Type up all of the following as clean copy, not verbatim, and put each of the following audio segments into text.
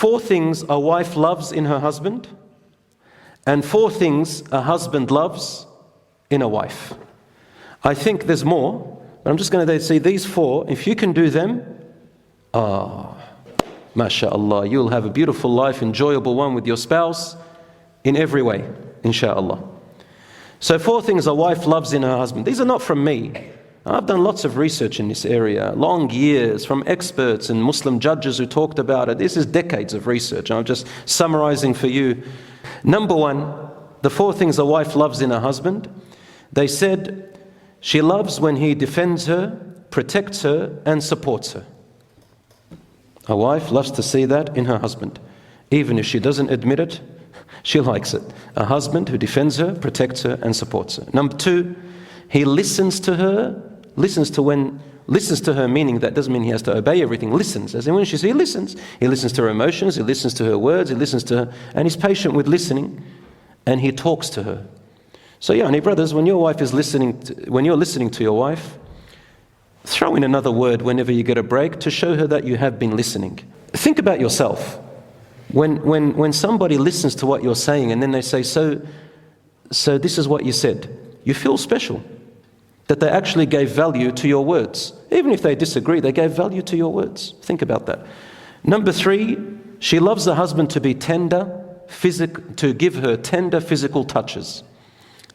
4 things a wife loves in her husband, and 4 things a husband loves in a wife. I think there's more, but I'm just going to say these 4. If you can do them, mashallah, you'll have a beautiful life, enjoyable one with your spouse in every way, inshallah. So 4 things a wife loves in her husband. These are not from me. I've done lots of research in this area, long years, from experts and Muslim judges who talked about it. This is decades of research. I'm just summarizing for you. Number 1, the 4 things a wife loves in her husband. They said she loves when he defends her, protects her, and supports her. A wife loves to see that in her husband. Even if she doesn't admit it, she likes it. A husband who defends her, protects her, and supports her. Number 2, he listens to her. Listens to her, meaning that doesn't mean he has to obey everything. Listens, as in when she says he listens. He listens to her emotions, he listens to her words, he listens to her, and he's patient with listening, and he talks to her. So yeah, brothers, when your wife is when you're listening to your wife, throw in another word whenever you get a break to show her that you have been listening. Think about yourself. When somebody listens to what you're saying and then they say, so this is what you said, you feel special. That they actually gave value to your words. Even if they disagree, they gave value to your words. Think about that. Number 3, she loves the husband to be tender, to give her tender physical touches.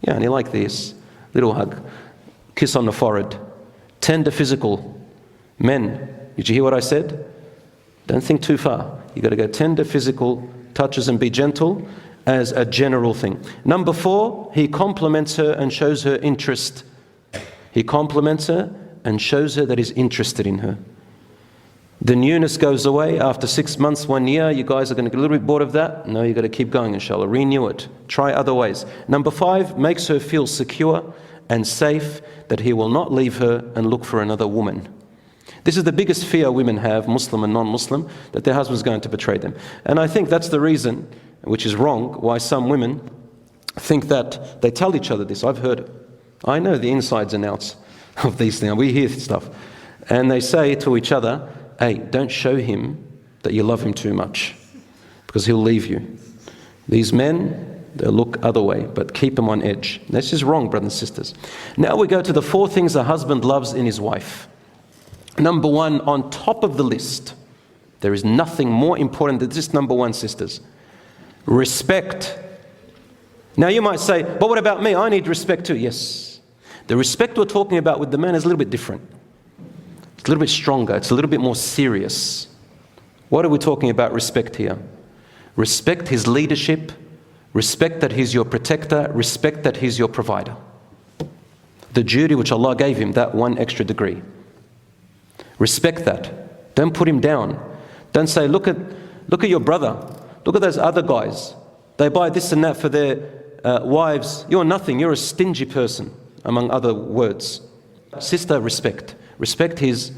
Yeah, and you like this. Little hug, kiss on the forehead, tender physical. Men, did you hear what I said? Don't think too far. You've got to go tender physical touches and be gentle as a general thing. Number 4, he compliments her and shows her interest. He compliments her and shows her that he's interested in her. The newness goes away after 6 months, 1 year. You guys are going to get a little bit bored of that. No, you've got to keep going, inshallah. Renew it. Try other ways. Number 5, makes her feel secure and safe that he will not leave her and look for another woman. This is the biggest fear women have, Muslim and non-Muslim, that their husband's going to betray them. And I think that's the reason, which is wrong, why some women think that they tell each other this. I've heard it. I know the insides and outs of these things. We hear stuff. And they say to each other, hey, don't show him that you love him too much, because he'll leave you. These men, they'll look other way, but keep them on edge. This is wrong, brothers and sisters. Now we go to the 4 things a husband loves in his wife. Number 1, on top of the list, there is nothing more important than this. Number 1, sisters, respect. Now you might say, but what about me? I need respect too. Yes. The respect we're talking about with the man is a little bit different. It's a little bit stronger. It's a little bit more serious. What are we talking about respect here? Respect his leadership. Respect that he's your protector. Respect that he's your provider. The duty which Allah gave him, that 1 extra degree. Respect that. Don't put him down. Don't say, look at your brother. Look at those other guys. They buy this and that for their wives. You're nothing. You're a stingy person, among other words. Sister, respect. Respect his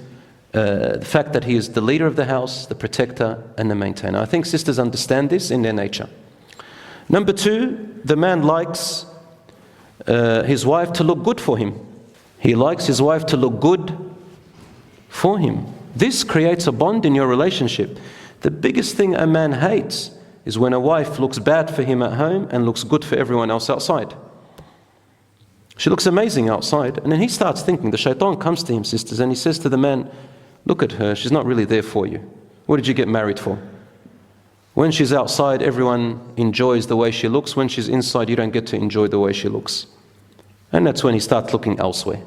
the fact that he is the leader of the house, the protector, and the maintainer. I think sisters understand this in their nature. Number 2, the man likes his wife to look good for him. He likes his wife to look good for him. This creates a bond in your relationship. The biggest thing a man hates is when a wife looks bad for him at home and looks good for everyone else outside. She looks amazing outside, and then he starts thinking, the shaitan comes to him, sisters, and he says to the man, look at her, she's not really there for you. What did you get married for? When she's outside, everyone enjoys the way she looks. When she's inside, you don't get to enjoy the way she looks. And that's when he starts looking elsewhere.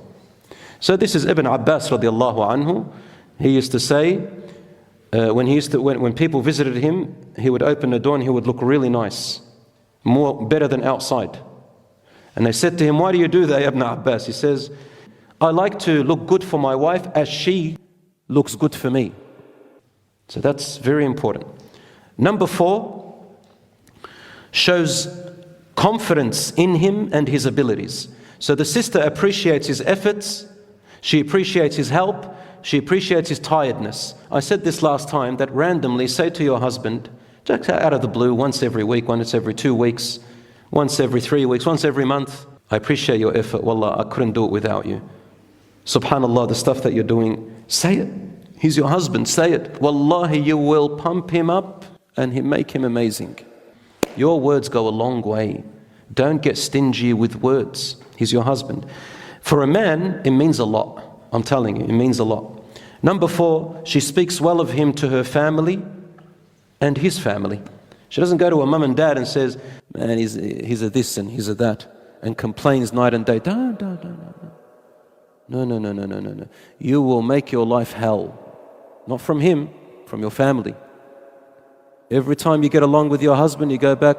So this is Ibn Abbas radiallahu anhu. He used to say, when people visited him, he would open the door and he would look really nice, better than outside. And they said to him, why do you do that, Ibn Abbas? He says, I like to look good for my wife as she looks good for me. So that's very important. Number 4, shows confidence in him and his abilities. So the sister appreciates his efforts, she appreciates his help, she appreciates his tiredness. I said this last time, that randomly say to your husband, just out of the blue, once every week, once every 2 weeks, once every 3 weeks, once every month, I appreciate your effort. Wallah, I couldn't do it without you. Subhanallah, the stuff that you're doing, say it. He's your husband, say it. Wallahi, you will pump him up and make him amazing. Your words go a long way. Don't get stingy with words. He's your husband. For a man, it means a lot. I'm telling you, it means a lot. Number 4, she speaks well of him to her family and his family. She doesn't go to her mum and dad and says, man, he's a this and he's a that, and complains night and day. No. You will make your life hell. Not from him, from your family. Every time you get along with your husband, you go back,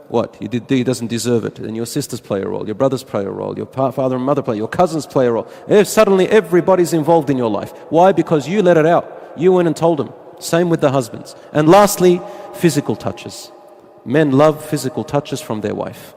what? He doesn't deserve it. And your sisters play a role, your brothers play a role, your father and mother play, your cousins play a role. Suddenly everybody's involved in your life. Why? Because you let it out. You went and told them. Same with the husbands. And lastly, physical touches. Men love physical touches from their wife.